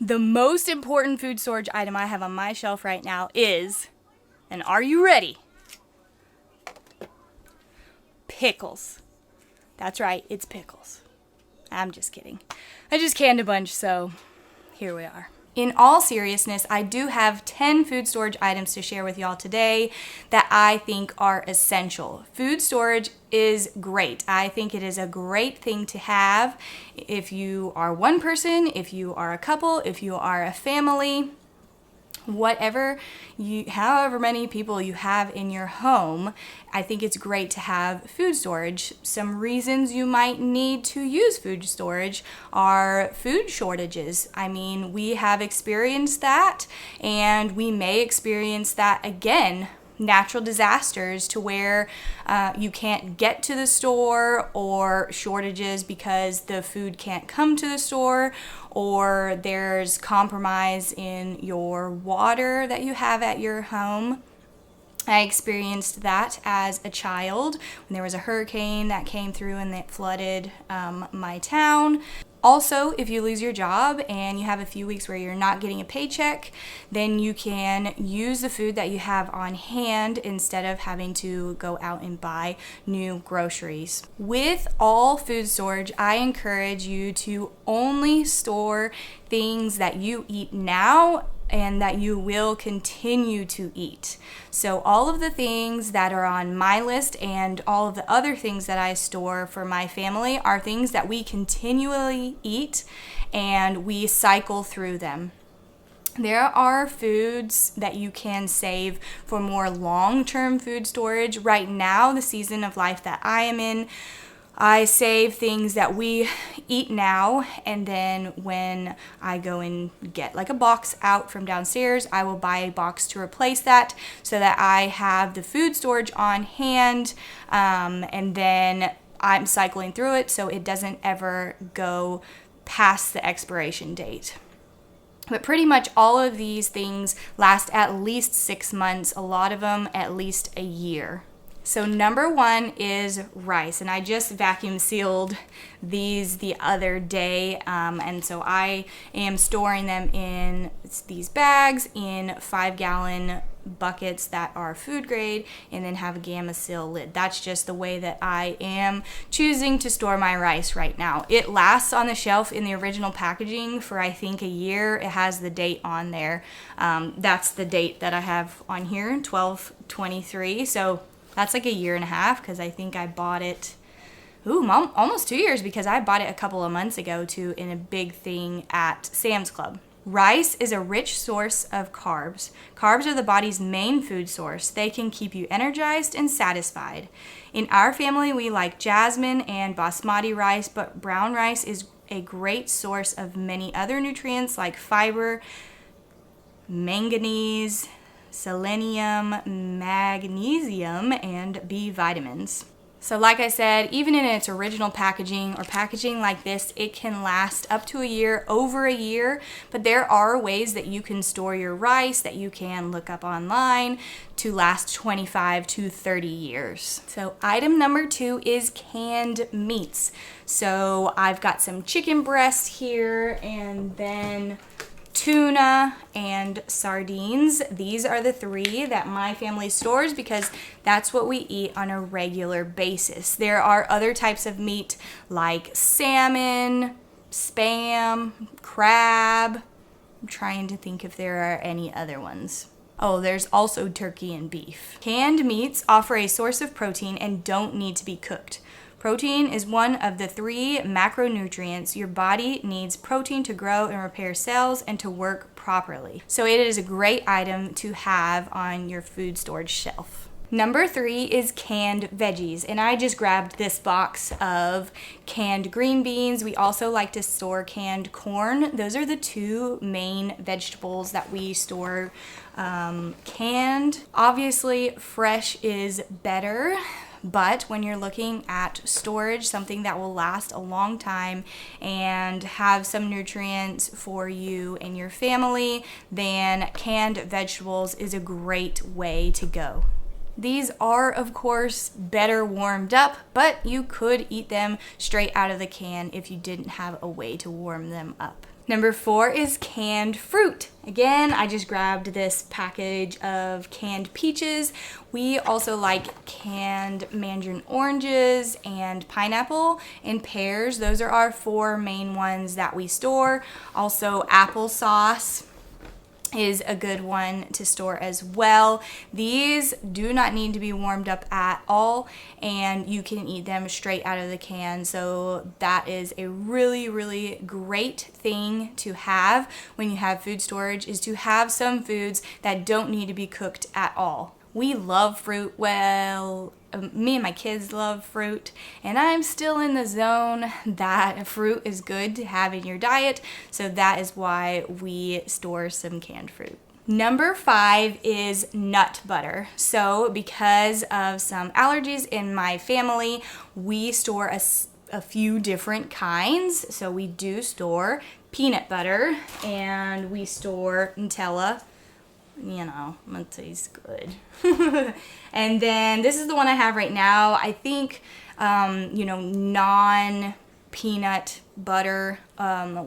The most important food storage item I have on my shelf right now is, and are you ready? Pickles. That's right, it's pickles. I'm just kidding. I just canned a bunch, so here we are. In all seriousness, I do have 10 food storage items to share with y'all today that I think are essential. Food storage is great. I think it is a great thing to have if you are one person, if you are a couple, if you are a family. However many people you have in your home, I think it's great to have food storage. Some reasons you might need to use food storage are food shortages. I mean, we have experienced that, and we may experience that again. Natural disasters to where you can't get to the store, or shortages because the food can't come to the store, or there's compromise in your water that you have at your home. I experienced that as a child when there was a hurricane that came through and that flooded my town. Also, if you lose your job and you have a few weeks where you're not getting a paycheck, then you can use the food that you have on hand instead of having to go out and buy new groceries. With all food storage, I encourage you to only store things that you eat now and that you will continue to eat. So all of the things that are on my list and all of the other things that I store for my family are things that we continually eat and we cycle through them. There are foods that you can save for more long-term food storage. Right now, the season of life that I am in, I save things that we eat now, and then when I go and get like a box out from downstairs, I will buy a box to replace that so that I have the food storage on hand, and then I'm cycling through it so it doesn't ever go past the expiration date. But pretty much all of these things last at least 6 months, a lot of them at least a year. So number one is rice, and I just vacuum sealed these the other day, and so I am storing them in these bags in 5-gallon buckets that are food grade and then have a Gamma Seal lid. That's just the way that I am choosing to store my rice right now. It lasts on the shelf in the original packaging for I think a year. It has the date on there. That's the date that I have on here, 12/23. So that's like a year and a half, because I think I bought it, almost 2 years, because I bought it a couple of months ago too in a big thing at Sam's Club. Rice is a rich source of carbs. Carbs are the body's main food source. They can keep you energized and satisfied. In our family, we like jasmine and basmati rice, but brown rice is a great source of many other nutrients like fiber, manganese, selenium, magnesium, and B vitamins. So like I said, even in its original packaging or packaging like this, it can last up to a year, over a year, but there are ways that you can store your rice that you can look up online to last 25 to 30 years. So item number 2 is canned meats. So I've got some chicken breasts here, and then tuna and sardines. These are the 3 that my family stores because that's what we eat on a regular basis. There are other types of meat like salmon, Spam, crab. I'm trying to think if there are any other ones. Oh, there's also turkey and beef. Canned meats offer a source of protein and don't need to be cooked. Protein is one of the 3 macronutrients. Your body needs protein to grow and repair cells and to work properly. So it is a great item to have on your food storage shelf. Number 3 is canned veggies, and I just grabbed this box of canned green beans. We also like to store canned corn. Those are the 2 main vegetables that we store canned. Obviously, fresh is better. But when you're looking at storage, something that will last a long time and have some nutrients for you and your family, then canned vegetables is a great way to go. These are, of course, better warmed up, but you could eat them straight out of the can if you didn't have a way to warm them up. Number 4 is canned fruit. Again, I just grabbed this package of canned peaches. We also like canned mandarin oranges and pineapple and pears. Those are our 4 main ones that we store. Also, applesauce is a good one to store as well. These do not need to be warmed up at all, and you can eat them straight out of the can. So that is a really, really great thing to have when you have food storage, is to have some foods that don't need to be cooked at all. We love fruit. Well, me and my kids love fruit, and I'm still in the zone that fruit is good to have in your diet, so that is why we store some canned fruit. Number 5 is nut butter. So because of some allergies in my family, we store a few different kinds. So we do store peanut butter, and we store Nutella. You know, it tastes good. And then this is the one I have right now. I think, non-peanut butter,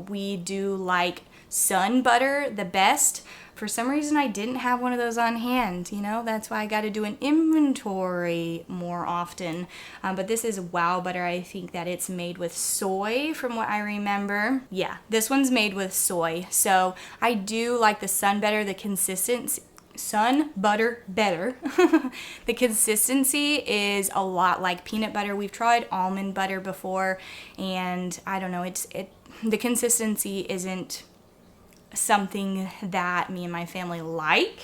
we do like sun butter the best. For some reason, I didn't have one of those on hand. That's why I got to do an inventory more often. But this is Wow Butter. I think that it's made with soy from what I remember. Yeah, this one's made with soy. So I do like the sun butter, the consistency. Sun butter better. The consistency is a lot like peanut butter. We've tried almond butter before, and I don't know, the consistency isn't something that me and my family like,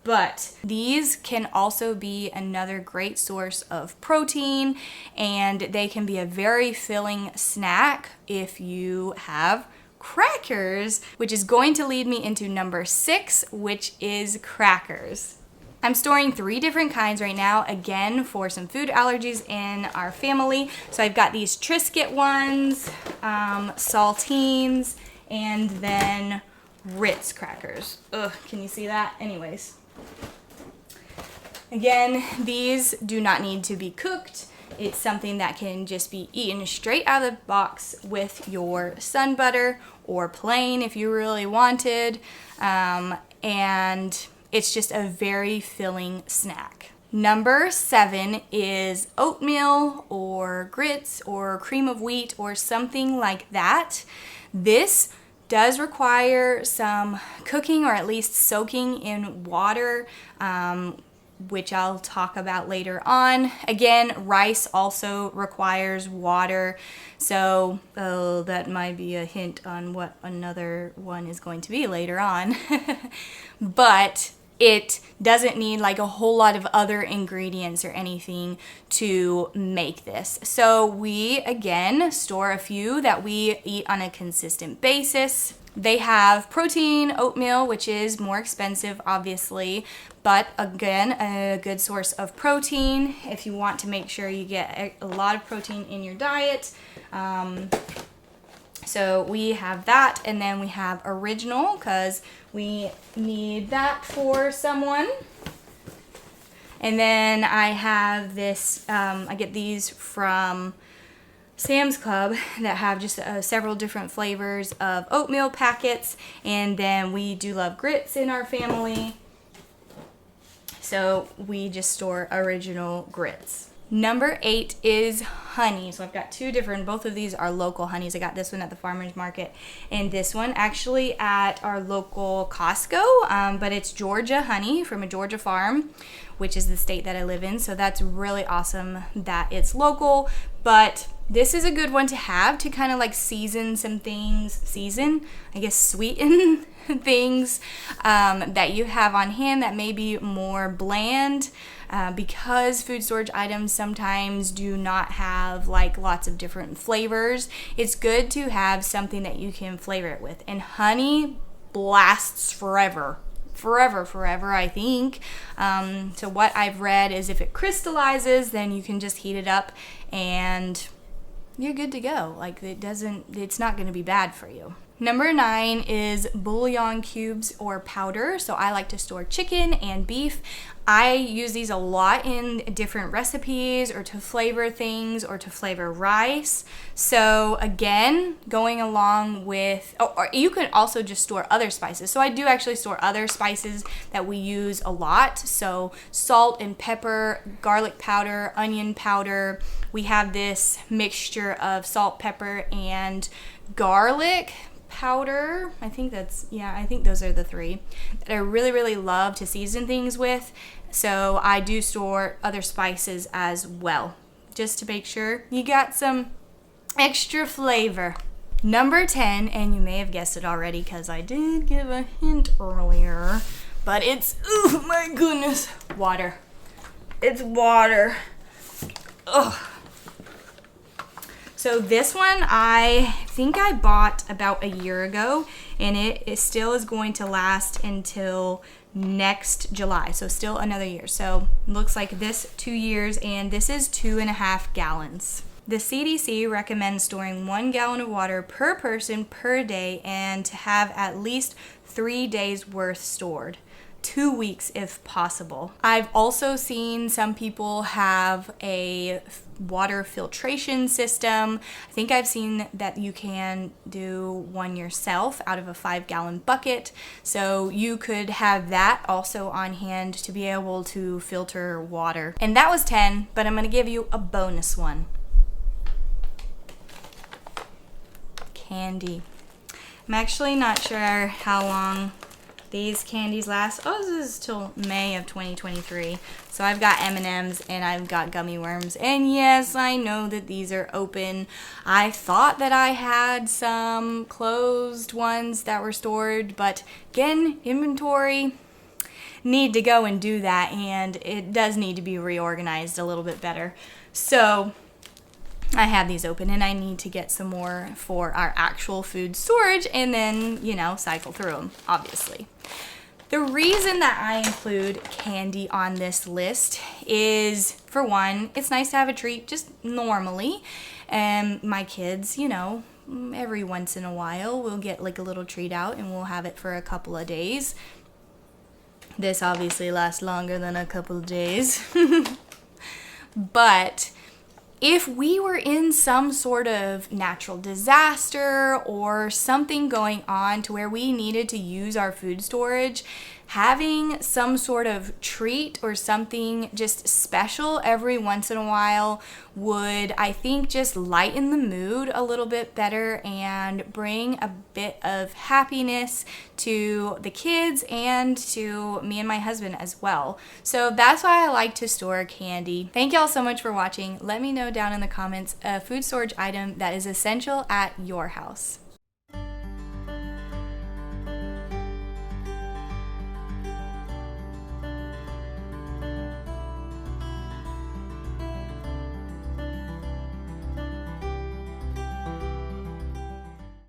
but these can also be another great source of protein, and they can be a very filling snack if you have crackers, which is going to lead me into number 6, which is crackers. I'm storing 3 different kinds right now, again, for some food allergies in our family. So I've got these Triscuit ones, saltines, and then Ritz crackers. Ugh, can you see that? Anyways. Again, these do not need to be cooked. It's something that can just be eaten straight out of the box with your sun butter, or plain if you really wanted. And it's just a very filling snack. Number 7 is oatmeal or grits or cream of wheat or something like that. This does require some cooking, or at least soaking in water, which I'll talk about later on. Again, rice also requires water, so that might be a hint on what another one is going to be later on. But it doesn't need like a whole lot of other ingredients or anything to make this. So we, again, store a few that we eat on a consistent basis. They have protein oatmeal, which is more expensive, obviously, but again, a good source of protein if you want to make sure you get a lot of protein in your diet. So we have that, and then we have original because we need that for someone. And then I have this, I get these from Sam's Club that have just several different flavors of oatmeal packets. And then we do love grits in our family, so we just store original grits. Number 8 is honey. So I've got 2 different, both of these are local honeys. I got this one at the farmer's market and this one actually at our local Costco, but it's Georgia honey from a Georgia farm, which is the state that I live in. So that's really awesome that it's local, but this is a good one to have to kind of like season some things, sweeten things that you have on hand that may be more bland. Because food storage items sometimes do not have like lots of different flavors, it's good to have something that you can flavor it with. And honey lasts forever, I think. So what I've read is if it crystallizes, then you can just heat it up and you're good to go. Like it's not going to be bad for you. Number 9 is bouillon cubes or powder. So I like to store chicken and beef. I use these a lot in different recipes or to flavor things or to flavor rice. So again, going along with, or you can also just store other spices. So I do actually store other spices that we use a lot. So salt and pepper, garlic powder, onion powder. We have this mixture of salt, pepper, and garlic powder. I think those are the 3 that I really, really love to season things with. So I do store other spices as well, just to make sure you got some extra flavor. Number 10, and you may have guessed it already because I did give a hint earlier, but it's, oh my goodness, water. It's water. Ugh. So this one I think I bought about a year ago, and it still is going to last until next July, so still another year. So looks like this 2 years, and this is 2.5 gallons. The CDC recommends storing 1 gallon of water per person per day and to have at least 3 days worth stored. 2 weeks if possible. I've also seen some people have a water filtration system. I think I've seen that you can do one yourself out of a 5-gallon bucket. So you could have that also on hand to be able to filter water. And that was 10, but I'm gonna give you a bonus one. Candy. I'm actually not sure how long these candies last. Oh, this is till May of 2023. So I've got M&Ms and I've got gummy worms. And yes, I know that these are open. I thought that I had some closed ones that were stored, but again, inventory, need to go and do that, and it does need to be reorganized a little bit better. So I have these open and I need to get some more for our actual food storage and then, cycle through them, obviously. The reason that I include candy on this list is, for one, it's nice to have a treat just normally. And my kids, every once in a while we'll get like a little treat out and we'll have it for a couple of days. This obviously lasts longer than a couple of days. But if we were in some sort of natural disaster or something going on to where we needed to use our food storage, having some sort of treat or something just special every once in a while would, I think, just lighten the mood a little bit better and bring a bit of happiness to the kids and to me and my husband as well. So that's why I like to store candy. Thank y'all so much for watching. Let me know down in the comments a food storage item that is essential at your house.